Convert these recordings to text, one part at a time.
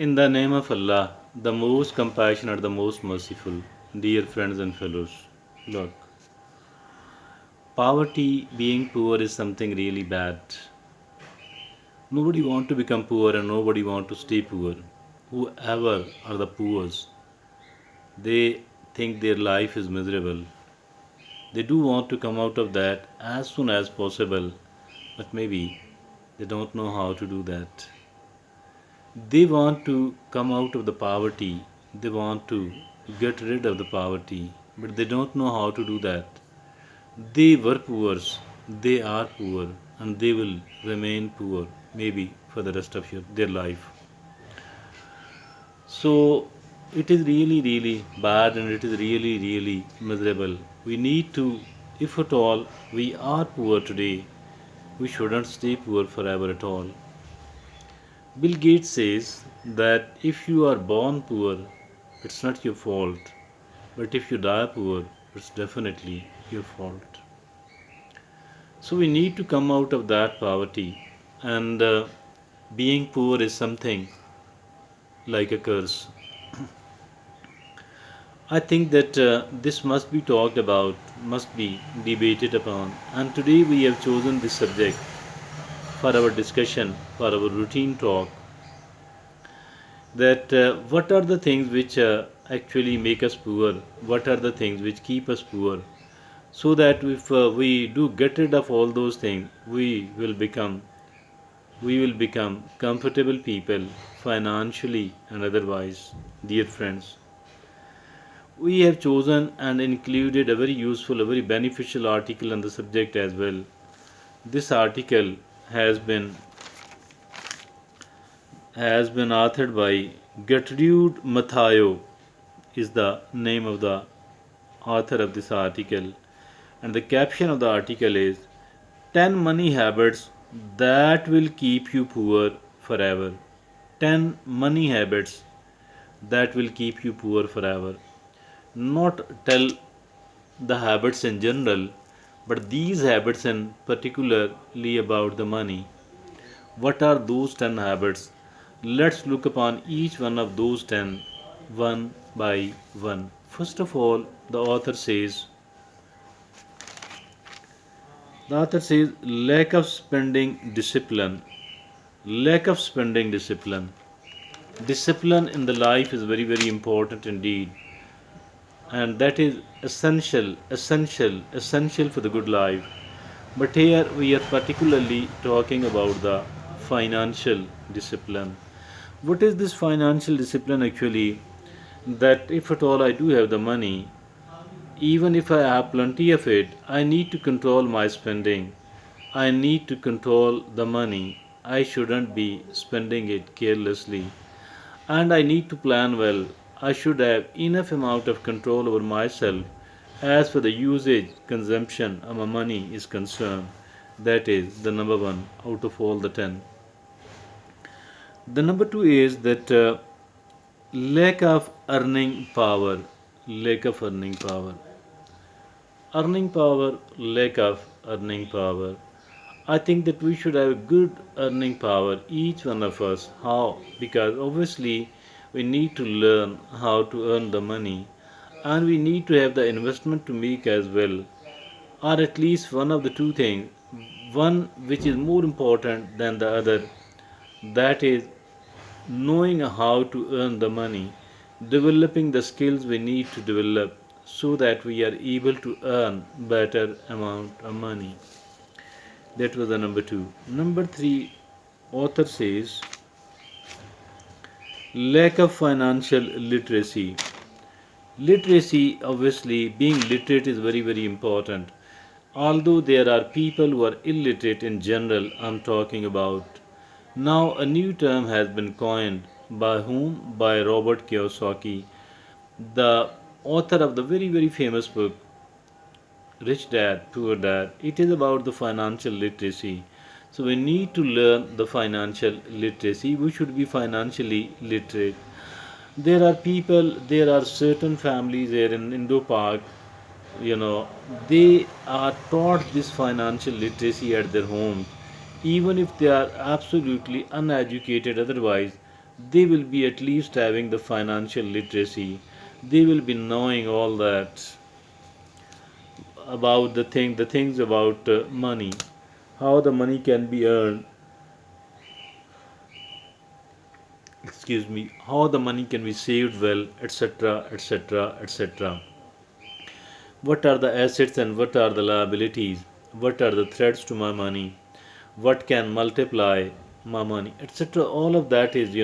In the name of Allah, the most compassionate, the most merciful, dear friends and fellows, look, poverty, being poor is something really bad. Nobody want to become poor and nobody want to stay poor. Whoever are the poor, they think their life is miserable. They do want to come out of that as soon as possible, but maybe they don't know how to do that. They want to come out of the poverty, they want to get rid of the poverty, but they don't know how to do that. They were poor, they are poor, and they will remain poor maybe for the rest of their life. So it is really, really bad and it is really, really miserable. We need to, if at all we are poor today, we shouldn't stay poor forever at all. Bill Gates says that if you are born poor, it's not your fault, but if you die poor, it's definitely your fault. So we need to come out of that poverty, and being poor is something like a curse. I think that this must be talked about, must be debated upon, and today we have chosen this subject for our discussion, for our routine talk, that what are the things which actually make us poor, what are the things which keep us poor, so that if we do get rid of all those things, we will become comfortable people financially and otherwise. Dear friends, we have chosen and included a very useful, a very beneficial article on the subject as well. This article has been has been authored by Gertrude Mathayo is the name of the author of this article, and the caption of the article is 10 money habits that will keep you poor forever. 10 money habits that will keep you poor forever. Not tell the habits in general, but these habits in particularly about the money. What are those 10 habits? Let's look upon each one of those 10 one by one. First of all, the author says lack of spending discipline. Lack of spending discipline. Discipline in the life is very, very important indeed, and that is essential for the good life. But here we are particularly talking about the financial discipline. What is this financial discipline actually? That if at all I do have the money, even if I have plenty of it, I need to control my spending. I need to control the money. I shouldn't be spending it carelessly. And I need to plan well. I should have enough amount of control over myself as for the usage, consumption of my money is concerned. That is the number one out of all the 10. The number two is that lack of earning power. Lack of earning power. Earning power, lack of earning power. I think that we should have good earning power, each one of us. How? Because obviously we need to learn how to earn the money, and we need to have the investment to make as well, or at least one of the two things, one which is more important than the other, that is knowing how to earn the money, developing the skills we need to develop so that we are able to earn better amount of money. That was the number two. Number three, author says lack of financial literacy. Literacy, obviously, being literate is very, very important. Although there are people who are illiterate in general, I'm talking about. Now, a new term has been coined by whom? By Robert Kiyosaki, the author of the very, very famous book Rich Dad, Poor Dad. It is about the financial literacy. So we need to learn the financial literacy. We should be financially literate. There are certain families here in Indo Park, they are taught this financial literacy at their homes. Even if they are absolutely uneducated otherwise, they will be at least having the financial literacy. They will be knowing all that about the things about money, how the money can be earned, excuse me, how the money can be saved well, etc., etc., etc. What are the assets and what are the liabilities? What are the threats to my money? What can multiply my money, etc. All of that is,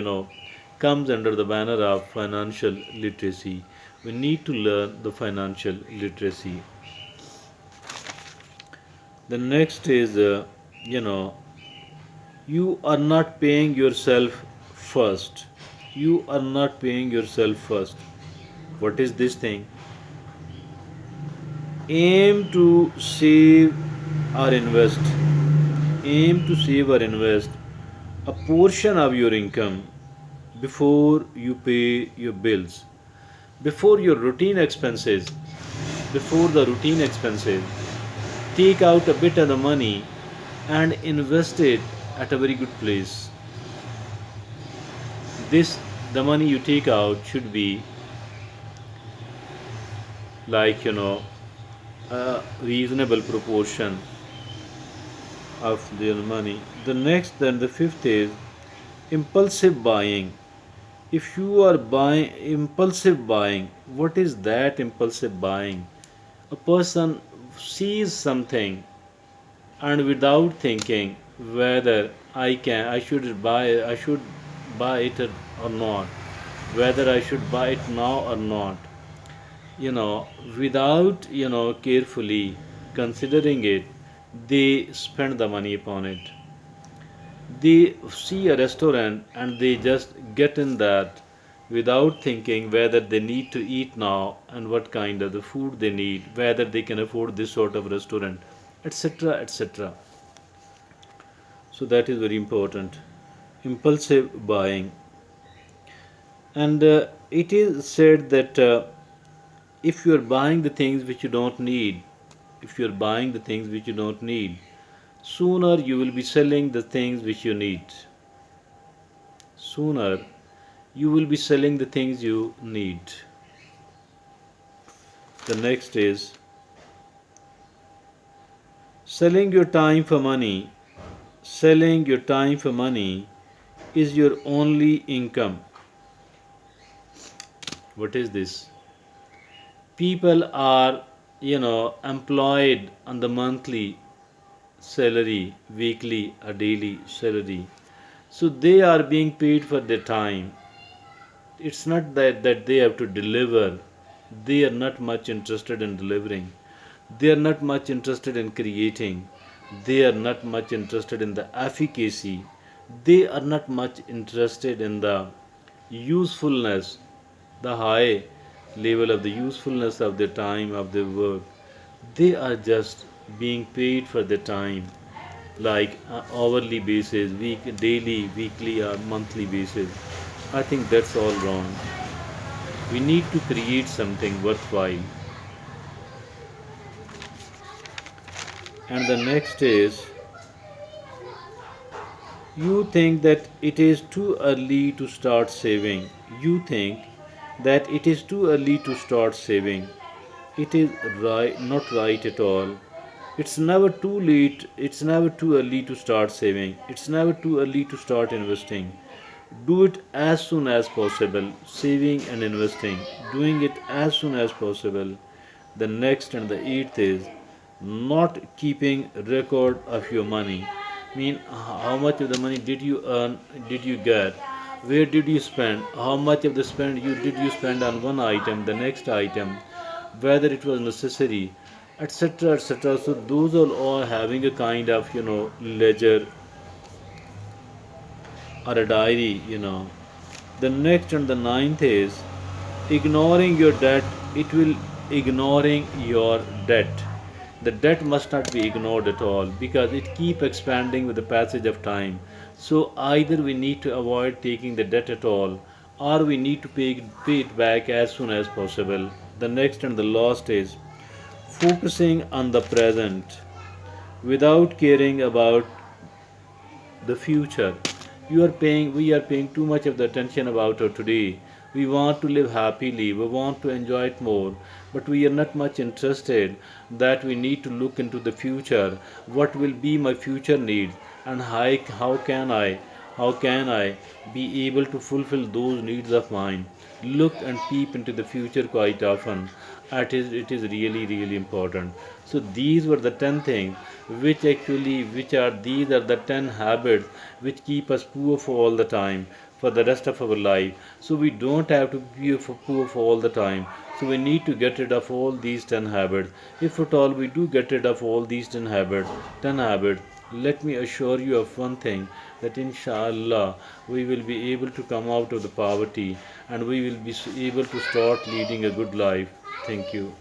comes under the banner of financial literacy. We need to learn the financial literacy. The next is, you know, you are not paying yourself first. You are not paying yourself first. What is this thing? Aim to save or invest. Aim to save or invest a portion of your income before you pay your bills, before your routine expenses, before the routine expenses. Take out a bit of the money and invest it at a very good place. This, the money you take out should be like, a reasonable proportion of their money. The next, then the fifth is impulsive buying. If you are buying impulsive buying, what is that impulsive buying? A person sees something and without thinking whether I should buy it or not, whether I should buy it now or not, you know, without, carefully considering it, they spend the money upon it. They see a restaurant and they just get in that without thinking whether they need to eat now and what kind of the food they need, whether they can afford this sort of restaurant, etc., etc. So that is very important. Impulsive buying. And it is said that if you are buying the things which you don't need, if you are buying the things which you don't need, sooner you will be selling the things which you need. Sooner you will be selling the things you need. The next is selling your time for money. Selling your time for money is your only income. What is this? People are, employed on the monthly salary, weekly or daily salary. So they are being paid for their time. It's not that they have to deliver. They are not much interested in delivering. They are not much interested in creating. They are not much interested in the efficacy. They are not much interested in the usefulness, the high level of the usefulness of their time, of their work. They are just being paid for their time, like hourly basis, daily, weekly, or monthly basis. I think that's all wrong. We need to create something worthwhile. And the next is, you think that it is too early to start saving. You think that it is too early to start saving. It is right, not right at all. It's never too late. It's never too early to start saving. It's never too early to start investing. Do it as soon as possible. Saving and investing. Doing it as soon as possible. The next and the eighth is not keeping record of your money. Mean how much of the money did you earn, did you get, where did you spend, how much of the spend you did you spend on one item, the next item, whether it was necessary, etc., etc. So those are all having a kind of, ledger or a diary. The next and the ninth is ignoring your debt. It will ignoring your debt. The debt must not be ignored at all because it keep expanding with the passage of time. So either we need to avoid taking the debt at all, or we need to pay it back as soon as possible. The next and the last is focusing on the present without caring about the future. We are paying too much of the attention about our today. We want to live happily, we want to enjoy it more, but we are not much interested that we need to look into the future. What will be my future needs, and how can I be able to fulfill those needs of mine? Look and peep into the future quite often. It is really, really important. So these were the 10 things these are the 10 habits which keep us poor for all the time for the rest of our life. So we don't have to be poor for all the time. So we need to get rid of all these 10 habits. If at all we do get rid of all these 10 habits, let me assure you of one thing, that inshallah we will be able to come out of the poverty, and we will be able to start leading a good life. Thank you.